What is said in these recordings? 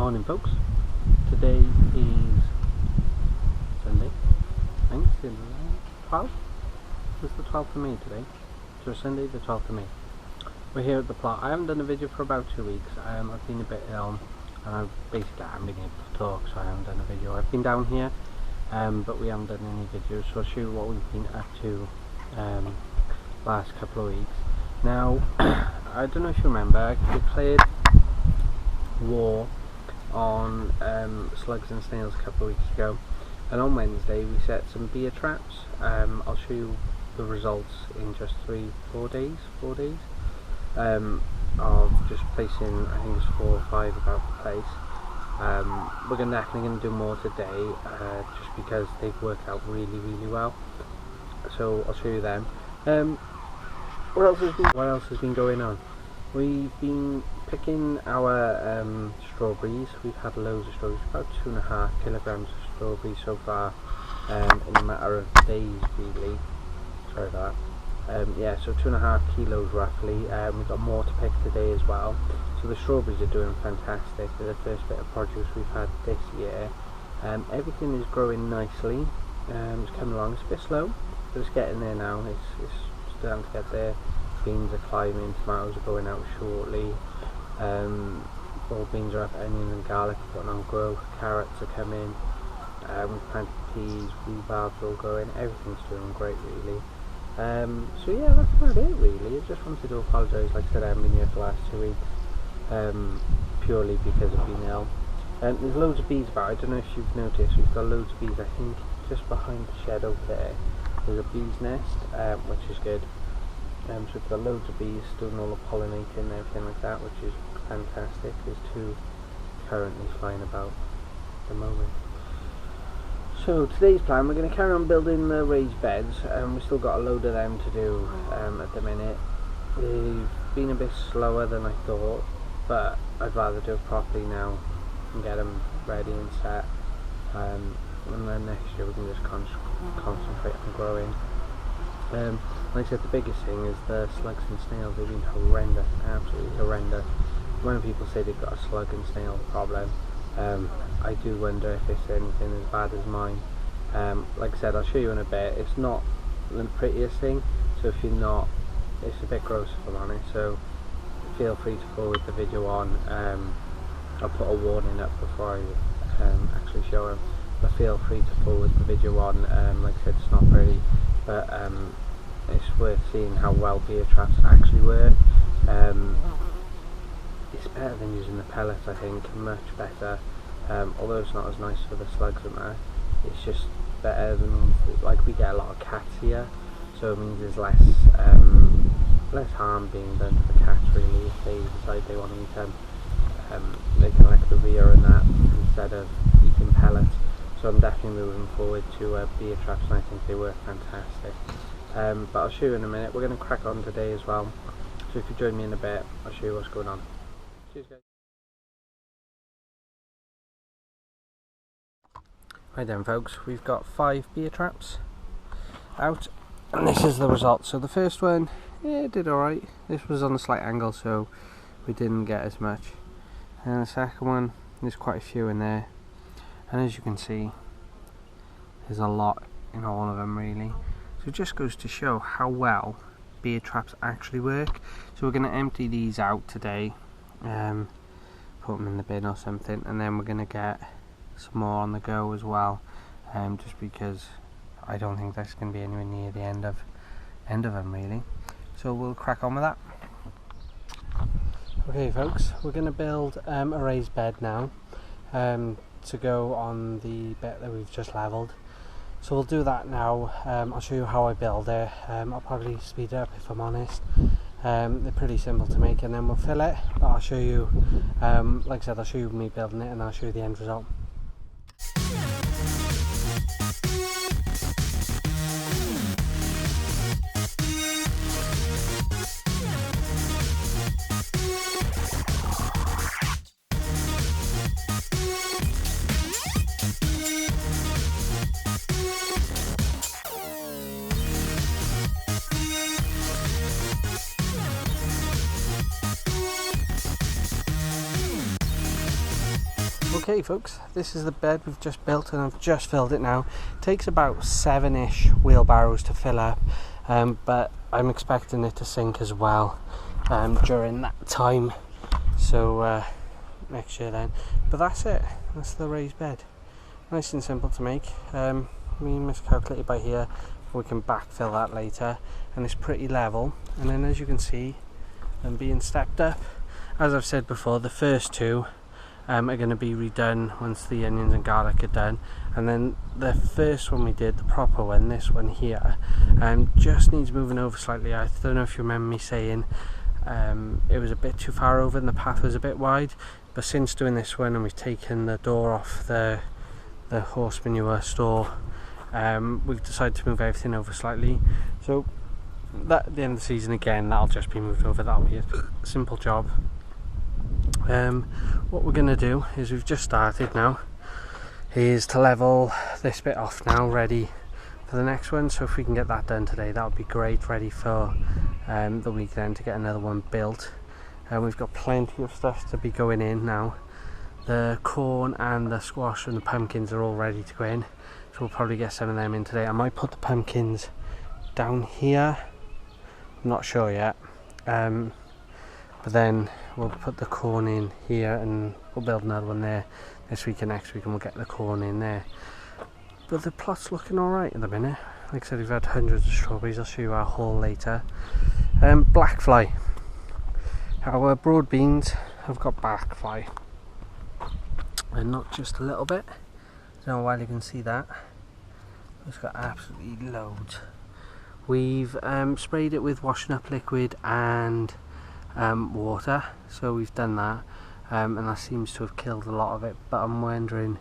Morning folks, today is Sunday, I think it's the 12th? It's the 12th of May today, so Sunday the 12th of May. We're here at the plot. I haven't done a video for about 2 weeks. I've been a bit ill and I haven't been able to talk, so I haven't done a video. I've been down here but we haven't done any videos, so I'll show you what we've been up to last couple of weeks. Now I don't know if you remember, I declared war on slugs and snails a couple of weeks ago, and on Wednesday we set some beer traps. I'll show you the results in just 4 days of just placing, I think it's 4 or 5 about the place. We're definitely going to do more today, just because they've worked out really well, so I'll show you them. What else has been going on? We've been picking our strawberries. We've had loads of strawberries, about 2.5 kilograms of strawberries so far, in a matter of days really. Sorry about that. Yeah, so 2.5 kilos roughly. We've got more to pick today as well. So the strawberries are doing fantastic. They're the first bit of produce we've had this year. Everything is growing nicely. It's coming along. It's a bit slow, but it's getting there now. It's starting to get there. Beans are climbing, tomatoes are going out shortly, boiled beans are up, onion and garlic are putting on growth, carrots are coming, we've planted peas, rhubarbs are all growing, everything's doing great really. So yeah, that's about it really. I just wanted to apologise, like I said, I haven't been here for the last 2 weeks, purely because I've been ill. There's loads of bees about. I don't know if you've noticed, we've got loads of bees. I think just behind the shed over there there's a bee's nest, which is good. So we've got loads of bees doing all the pollinating and everything like that, which is fantastic. There's 2 currently flying about at the moment. So today's plan, we're going to carry on building the raised beds, and we've still got a load of them to do at the minute. They've been a bit slower than I thought, but I'd rather do it properly now and get them ready and set, and then next year we can just concentrate on growing. Like I said, the biggest thing is the slugs and snails. They've been horrendous, absolutely horrendous. When people say they've got a slug and snail problem, I do wonder if it's anything as bad as mine. Like I said, I'll show you in a bit. It's not the prettiest thing, so if you're not, it's a bit gross if I'm honest, so feel free to forward the video on. I'll put a warning up before I actually show them, but feel free to forward the video on. Like I said, it's not pretty, but it's worth seeing how well beer traps actually work. It's better than using the pellets, I think, much better. Although it's not as nice for the slugs and that, it's just better. Than, like, we get a lot of cats here, so it means there's less harm being done to the cats really. If they decide they want to eat them, they can lick the rear and that instead of eating pellets. So I'm definitely moving forward to beer traps, and I think they work fantastic. But I'll show you in a minute. We're going to crack on today as well, so if you join me in a bit, I'll show you what's going on. Cheers guys. Right then folks, we've got 5 beer traps out, and this is the result. So the first one, yeah, it did alright. This was on a slight angle, so we didn't get as much. And the second one, there's quite a few in there, and as you can see, there's a lot in all of them really. So it just goes to show how well beer traps actually work. So we're going to empty these out today, put them in the bin or something, and then we're going to get some more on the go as well, just because I don't think that's going to be anywhere near the end of them really. So we'll crack on with that. Okay folks, we're going to build a raised bed now, to go on the bit that we've just levelled. So we'll do that now. I'll show you how I build it. I'll probably speed it up if I'm honest. They're pretty simple to make, and then we'll fill it, but I'll show you, like I said, I'll show you me building it and I'll show you the end result. Okay folks, this is the bed we've just built and I've just filled it now. It takes about 7-ish wheelbarrows to fill up, but I'm expecting it to sink as well during that time, so next year then. But that's it, that's the raised bed. Nice and simple to make. We miscalculated by here, we can backfill that later, and it's pretty level. And then as you can see, them being stepped up. As I've said before, the first two are going to be redone once the onions and garlic are done, and then the first one we did, the proper one, this one here, just needs moving over slightly. I don't know if you remember me saying it was a bit too far over and the path was a bit wide, but since doing this one and we've taken the door off the horse manure store, we've decided to move everything over slightly, so that at the end of the season again that'll just be moved over. That'll be a simple job. What we're going to do is, we've just started now, is to level this bit off now, ready for the next one. So if we can get that done today, that would be great, ready for the weekend to get another one built. We've got plenty of stuff to be going in now. The corn and the squash and the pumpkins are all ready to go in, so we'll probably get some of them in today. I might put the pumpkins down here, I'm not sure yet, but then we'll put the corn in here and we'll build another one there this week and next week, and we'll get the corn in there. But the plot's looking alright at the minute. Like I said, we've had hundreds of strawberries. I'll show you our haul later. Black fly. Our broad beans have got black fly, and not just a little bit. I don't know why you can see that. It's got absolutely loads. We've sprayed it with washing up liquid and water, so we've done that, and that seems to have killed a lot of it, but I'm wondering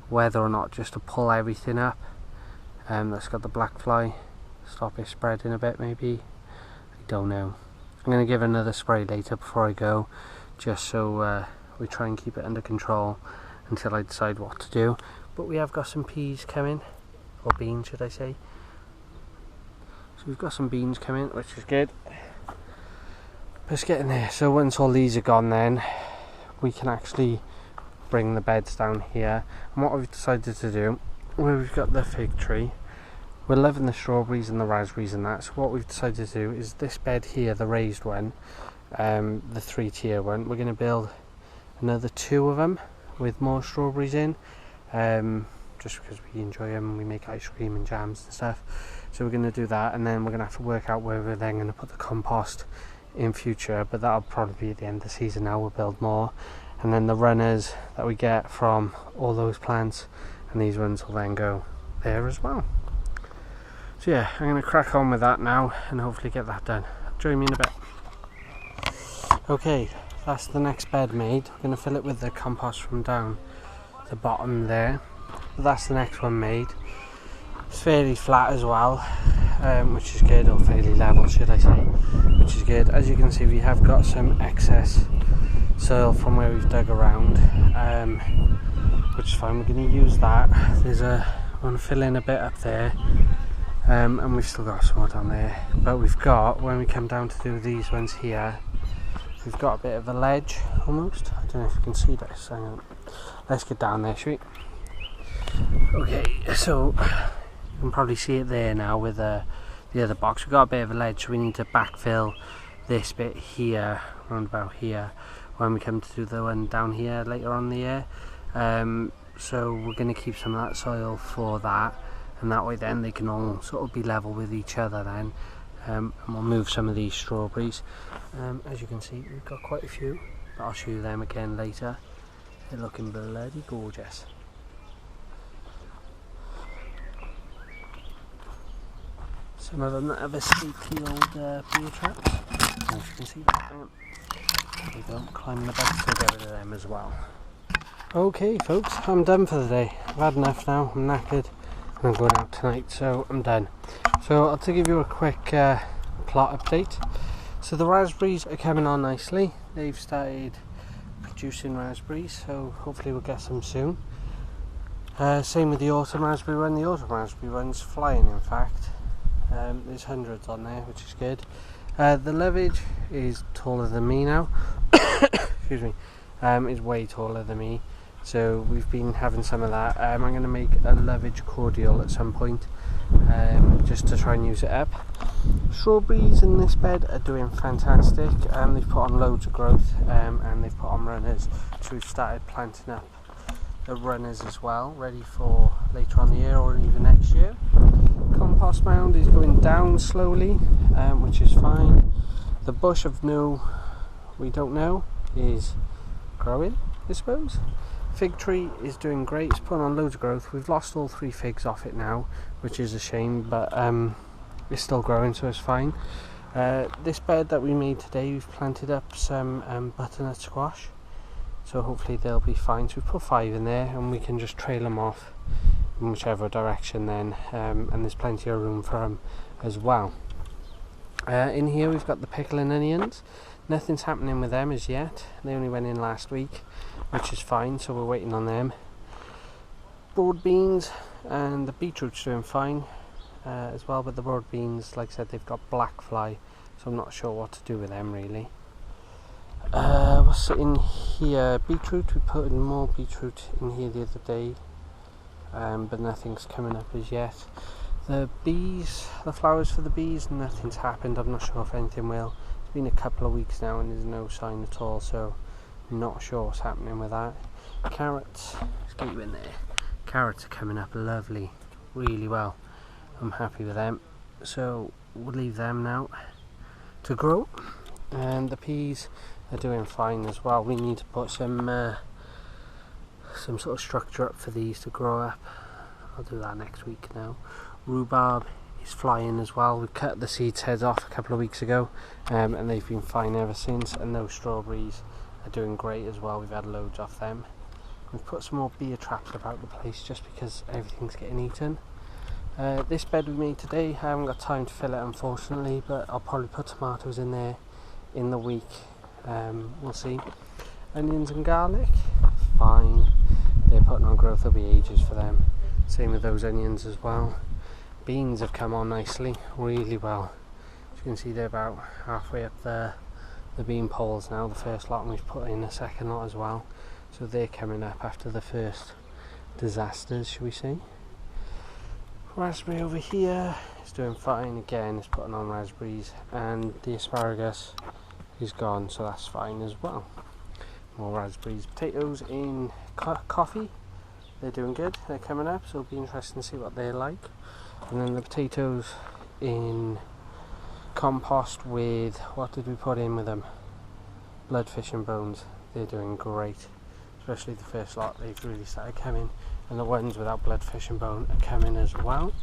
whether or not just to pull everything up that's got the black fly, stop it spreading a bit maybe. I don't know. I'm going to give another spray later before I go, just so we try and keep it under control until I decide what to do. But we have got some peas coming, or beans should I say. So we've got some beans coming, which is good. Let's get in there. So once all these are gone, then we can actually bring the beds down here. And what we've decided to do, where we've got the fig tree, we're loving the strawberries and the raspberries and that, so what we've decided to do is this bed here, the raised one, the 3-tier one, we're going to build another 2 of them with more strawberries in, just because we enjoy them and we make ice cream and jams and stuff. So we're going to do that, and then we're going to have to work out where we're then going to put the compost in future, but that'll probably be at the end of the season. Now we'll build more, and then the runners that we get from all those plants and these ones will then go there as well. So yeah, I'm going to crack on with that now and hopefully get that done. Join me in a bit. Okay, that's the next bed made. We're going to fill it with the compost from down the bottom there, but that's the next one made. It's fairly flat as well, which is good, or fairly level should I say, which is good. As you can see, we have got some excess soil from where we've dug around, which is fine. We're going to use that. I want to fill in a bit up there, and we've still got some more down there, but we've got, when we come down to do these ones here, we've got a bit of a ledge almost. I don't know if you can see this. Hang on. Let's get down there, shall we? Okay, so you can probably see it there now with the other box. We've got a bit of a ledge, so we need to backfill this bit here, around about here, when we come to do the one down here later on in the year. So we're going to keep some of that soil for that, and that way then they can all sort of be level with each other then. And we'll move some of these strawberries. As you can see, we've got quite a few, but I'll show you them again later. They're looking bloody gorgeous. Some of them that have escaped the old beer traps. As you can see that. There we go, climbing the beds to get rid of them as well. Okay folks, I'm done for the day. I've had enough now, I'm knackered, and I'm going out tonight, so I'm done. So I'll give you a quick plot update. So the raspberries are coming on nicely. They've started producing raspberries, so hopefully we'll get some soon. Same with the autumn raspberry one. The autumn raspberry one's flying, in fact. There's hundreds on there, which is good. The lovage is taller than me now. Excuse me. Is way taller than me. so we've been having some of that. I'm going to make a lovage cordial at some point, just to try and use it up. Strawberries in this bed are doing fantastic. They've put on loads of growth, and they've put on runners, so we've started planting up the runners as well, ready for later on the year or even next year. Compost mound is going down slowly, which is fine. The bush of we don't know, is growing, I suppose. Fig tree is doing great, it's putting on loads of growth. We've lost all 3 figs off it now, which is a shame, but it's still growing, so it's fine. This bed that we made today, we've planted up some butternut squash, so hopefully they'll be fine. So we've put 5 in there, and we can just trail them off in whichever direction then, and there's plenty of room for them as well. In here we've got the pickle and onions. Nothing's happening with them as yet. They only went in last week, which is fine, so we're waiting on them. Broad beans and the beetroot's doing fine as well, but the broad beans, like I said, they've got black fly, so I'm not sure what to do with them really. What's in here? Beetroot. We put in more beetroot in here the other day, but nothing's coming up as yet. The bees, the flowers for the bees, nothing's happened. I'm not sure if anything will. It's been a couple of weeks now and there's no sign at all, so I'm not sure what's happening with that. Carrots, let's get you in there. Carrots are coming up lovely, really well. I'm happy with them, so we'll leave them now to grow. And the peas are doing fine as well. We need to put some sort of structure up for these to grow up. I'll do that next week now. Rhubarb is flying as well. We cut the seeds heads off a couple of weeks ago, and they've been fine ever since. And those strawberries are doing great as well. We've had loads off them. We've put some more beer traps about the place just because everything's getting eaten. This bed we made today, I haven't got time to fill it unfortunately, but I'll probably put tomatoes in there in the week. We'll see. Onions and garlic, fine. They're putting on growth, there'll be ages for them. Same with those onions as well. Beans have come on nicely, really well. As you can see, they're about halfway up the bean poles now, the first lot, and we've put in a second lot as well. So they're coming up after the first disasters, shall we say. Raspberry over here is doing fine again, it's putting on raspberries, and the asparagus is gone, so that's fine as well. More raspberries. Potatoes in coffee, they're doing good, they're coming up, so it'll be interesting to see what they're like. And then the potatoes in compost with, what did we put in with them? Bloodfish and bones. They're doing great, especially the first lot, they've really started coming, and the ones without bloodfish and bone are coming as well.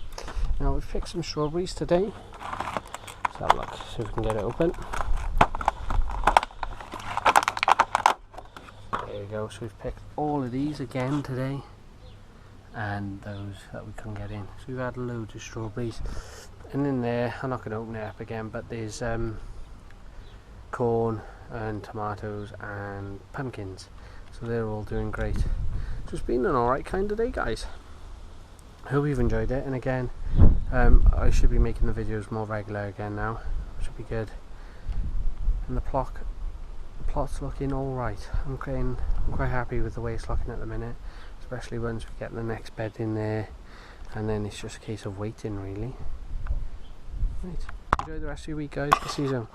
Now we've picked some strawberries today. Let's have a look, see if we can get it open. There we go, so we've picked all of these again today, and those that we couldn't get in. So we've had loads of strawberries, and in there, I'm not going to open it up again, but there's corn and tomatoes and pumpkins, so they're all doing great. So it's been an alright kind of day, guys. I hope you've enjoyed it, and again, I should be making the videos more regular again now, should be good. And the plot's looking alright. I'm quite happy with the way it's looking at the minute, especially once we get the next bed in there, and then it's just a case of waiting really. Right, enjoy the rest of your week, guys. See you soon.